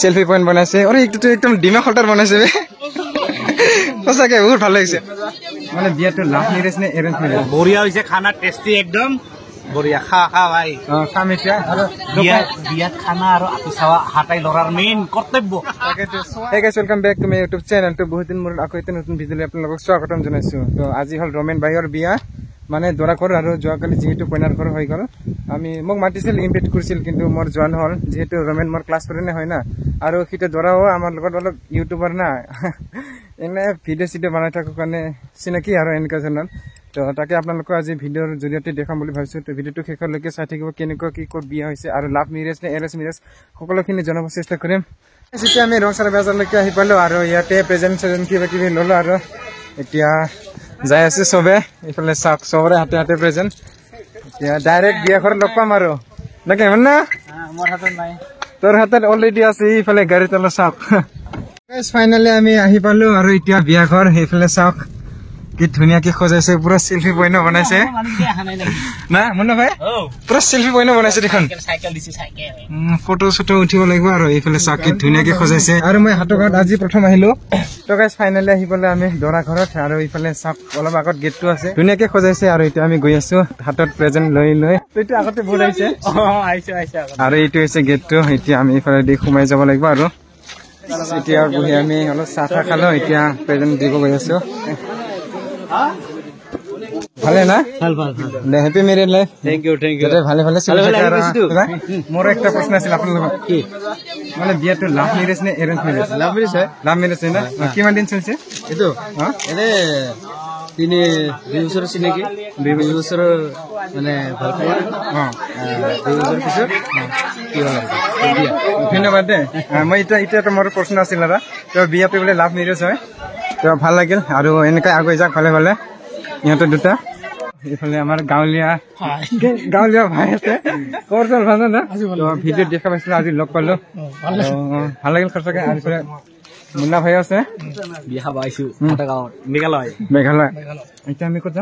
Selfie point বনাইছে আরে একটু একদম ডিমা খটার বনাইছে বে সঁচাকে বহুত ভালো লাগিছে মানে বিয়াটো লাভ মেরেজ নে এরেঞ্জ মেরেজ বঢ়িয়া হৈছে খানা টেস্টি একদম বঢ়িয়া খা ভাই খাম এতিয়া আৰু বিয়াত খানা আৰু আতি চাৱা হাতাই লৰাৰ মেইন কৰ্তব্য Hey guys, welcome back to my YouTube channel. To বহুত দিন মোৰ আকৌ এটা নতুন ভিডিঅ' লৈ আপোনালোকক স্বাগতম জনাইছো তো আজি হল ৰমেন ভাইৰ বিয়া মানে দৰা ঘৰ আৰু যোৱাকালি যেহেতু কইনাৰ ঘৰ হৈ গ'ল আমি মোক মাতিছিল ইনভাইট কৰিছিল কিন্তু মোৰ জোৱান হল যেহেতু ৰমেন মোৰ ক্লাছ ফ্ৰেণ্ডে হয় না আৰু সিটো দৰাও আমাৰ লগত অলপ ইউটিউবাৰ না এনে ভিডিঅ' বনাই থাকো কাৰণে চিনাকি আৰু এনেকুৱা জনাল তো তাকে আপোনালোকক আজি ভিডিঅ'ৰ জৰিয়তে দেখাম বুলি ভাবিছো তো ভিডিঅ'টো শেষলৈকে চাই থাকিব কেনেকুৱা কি ক'ত বিয়া হৈছে আৰু লাভ মেৰেজ নে এৰেঞ্জ মেৰেজ সকলোখিনি জনাব চেষ্টা কৰিম এতিয়া আমি ৰংচাৰ বাজাৰলৈকে আহি পালো আৰু ইয়াতে প্ৰেজেন্ট কিবা কিবি ললো আৰু এতিয়া যাই আছে চবে এইফালে চাওক চবৰে হাতে হাতে প্ৰেজেন্ট এতিয়া ডাইৰেক্ট বিয়া ঘৰত লগ পাম আৰু নাকি হয় না মোৰ হাতত নাই তোৰ হাতত অলৰেডি আছে এইফালে গাড়ী তলত চাওক ফাইনেলি আমি আহি পালো আৰু এতিয়া বিয়া ঘৰ সেইফালে চাওক কি ধুনীয়াকে সজাইছে পুৰা সেলফি পইণ্ট বনাইছে না মুন্না ভাই পুৰা সেলফি পইণ্ট বনাইছে দেখোন ফটো চটো উঠিব লাগিব আৰু এইফালে চাওক কি ধুনীয়াকে সজাইছে আৰু মই হাতত আজি প্ৰথম আহিলো তো গাইজ ফাইনেলি আহি পালে আমি দৰা ঘৰত আৰু এইফালে চাওক অলপ আগত গেটটো আছে ধুনীয়াকে সজাইছে আৰু এতিয়া আমি গৈ আছো হাতত প্ৰেজেন্ট লৈ এইটো আগতে বহুত আহিছে আৰু এইটো হৈছে গেটটো এতিয়া আমি এইফালে দি সোমাই যাব লাগিব আৰু এতিয়া বহি আমি অলপ চাহ চাহ খালো এতিয়া প্ৰেজেন্ট দিব গৈ আছো ভালে না happy married life thank you ভালে মোৰ একটা প্ৰশ্ন আছিল আপোনালোকৰ কি মানে বিয়াটো লাভ মেৰেজ নে এৰেঞ্জ মেৰেজ লাভ মেৰেজ হয় না কিমান দিন চলিছে এইটো এনে 2 বছৰ চিনাকি 2 বছৰ মানে ভাল পোৱা 2 বছৰ পিছত কি হ'ল ধন্যবাদ দে মই এতিয়া মোৰ প্ৰশ্ন আছিল দাদা তো বিয়াটো বোলে লাভ মেৰেজ হয় তো ভাল লাগিল আৰু এনেকৈ আগুৱাই যাক ভালে ভালে ইহঁতে দুটা এইফালে আমাৰ গাঁৱলীয়া ভাই আছে কৰ চল ভাল না ভিডিঅ'ত দেখা পাইছিলো আজি লগ পালো ভাল লাগিল সঁচাকে আৰু এইফালে মুন্না ভাই আছে বিয়া খাব আহিছো মেঘালয় এতিয়া আমি ক'ত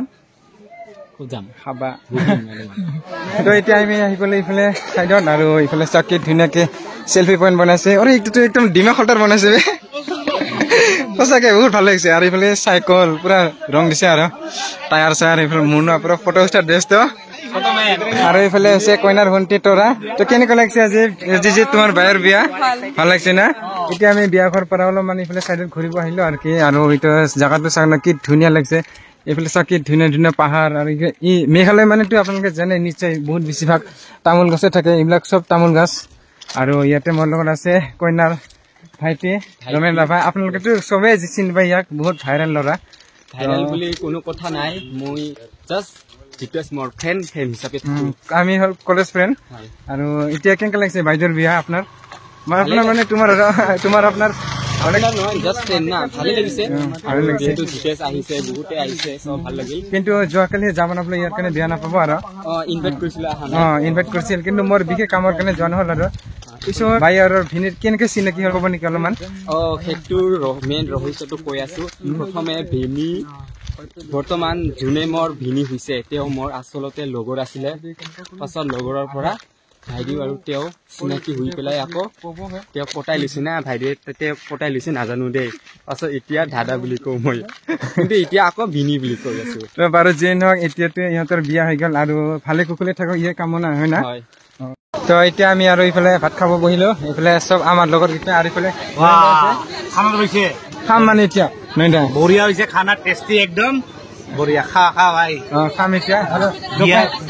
যাম খাবা তো এতিয়া আমি আহি পেলাই এইফালে চাইডত আৰু এইফালে চাকি ধুনীয়াকে সেলফি পইণ্ট বনাইছে আৰে এইটো একদম ডিমা খটাৰ বনাইছে সঁচাকে বহুত ভাল লাগিছে আৰু এইফালে চাইকেল পুৰা ৰং দিছে আৰু টায়াৰ চায়াৰ এইফালে মুন্না পুৰা ফটো ষ্টাৰ ড্ৰেছটো আৰু এইফালে হৈছে কইনাৰ ভণ্টি তৰা তো কেনেকুৱা লাগিছে আজি তোমাৰ বায়ৰ বিয়া ভাল লাগিছে না এতিয়া আমি বিয়া ঘৰ পৰা অলপ মানে এইফালে চাইডত ঘূৰিব আহিলো আৰু কি আৰু এইটো জাগাটো চাওক না কি ধুনীয়া লাগিছে এইফালে চাওক কি ধুনীয়া পাহাৰ আৰু ই মেঘালয় মানেতো আপোনালোকে জানে নিশ্চয় বহুত বেছিভাগ তামোল গছে থাকে এইবিলাক চব তামোল গছ আৰু ইয়াতে মোৰ লগত আছে কইনাৰ ভাইটি ৰমেন ভাই আপোনালোকেতো চবেই চিনি পাই ইয়াক বহুত ভাইৰেল ল'ৰা ভাইৰেল বুলি কোনো কথা নাই মই জাষ্ট মোৰ ফ্ৰেণ্ড হিচাপে আমি হল কলেজ ফ্ৰেণ্ড আৰু এতিয়া কেনেকুৱা লাগিছে বাইদেউৰ বিয়া আপোনাৰ আপোনাৰ মানে তোমাৰ আপোনাৰ কিন্তু যোৱাকালি যাব নাপালে ইয়াৰ কাৰণে বিয়া নাপাব আৰু ইনভাইট কৰিছিল কিন্তু মোৰ বিশেষ কামৰ কাৰণে যোৱা নহল আৰু পিছত ভাই আৰু ভিনিত কেনেকে চিনাকি হল ক'ব নেকি অলপমান সেইটোৰ মেইন ৰহস্যটো কৈ আছো প্ৰথমে ভিনি বৰ্তমান যোনে মোৰ ভিনি হৈছে তেওঁ মোৰ আচলতে লগৰ আছিলে পাছত লগৰৰ পৰা ভাইদেউ আৰু তেওঁ চিনাকি হৈ পেলাই আকৌ তেওঁ পতাই লৈছে না ভাইদেউ তেওঁ পতাই লৈছে নাজানো দেই পাছত এতিয়া দাদা বুলি কওঁ মই কিন্তু এতিয়া আকৌ ভিনি বুলি কৈ আছো বাৰু যিয়ে নহওক এতিয়াতো ইহঁতৰ বিয়া হৈ গ'ল আৰু ভালে কুশলে থাকক ইয়ে কামনা হয় না তো এতিয়া আমি আৰু এইফালে ভাত খাব বহিলো এইফালে চব আমাৰ লগত কেইটা আৰু এইফালে খানা লৈছে খাম মানে এতিয়া নাই বঢ়িয়া হৈছে খানা টেষ্টি একদম বঢ়িয়া খা ভাই খাম এতিয়া আৰু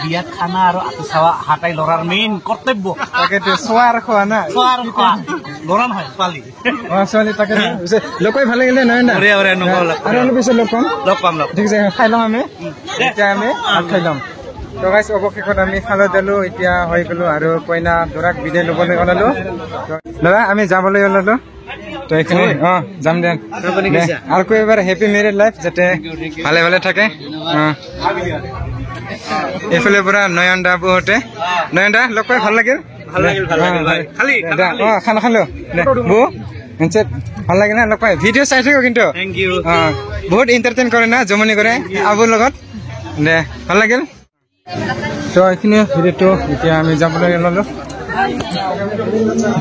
বিয়াত খানা আৰু আতি চাৱা হাতাই লৰাৰ মেইন কৰ্তব্য তাকেতো চোৱা আৰু খোৱা না লৰা নহয় ছোৱালী তাকে লগাই ভাল লাগিলে নহয় না আৰু অলপ পিছত লগ পাম ঠিক আছে খাই লম আমি এতিয়া আমি ভাত খাই লম তো গাইছ অৱশেষত আমি খালো দিলো এতিয়া হৈ গলো আৰু কইনা দৰাক বিদায় ল'বলৈ ওলালো দাদা আমি যাবলৈ ওলালো তো এইখিনি যাম দে আৰু কৈ এবাৰ হেপি মেৰিড লাইফ যাতে ভালে ভালে থাকে এইফালে পৰা নয়ন দা বৌহতে নয়ন দা লগ পাই ভাল লাগিল খানা খালো বৌ ভাল লাগে না লগ পাই ভিডিঅ' চাই থাকো কিন্তু বহুত এণ্টাৰটেইন কৰে না জমনি কৰে আবুৰ লগত দে ভাল লাগিল তো এইখিনি ভিডিঅ'টো এতিয়া আমি যাবলৈ ওলালো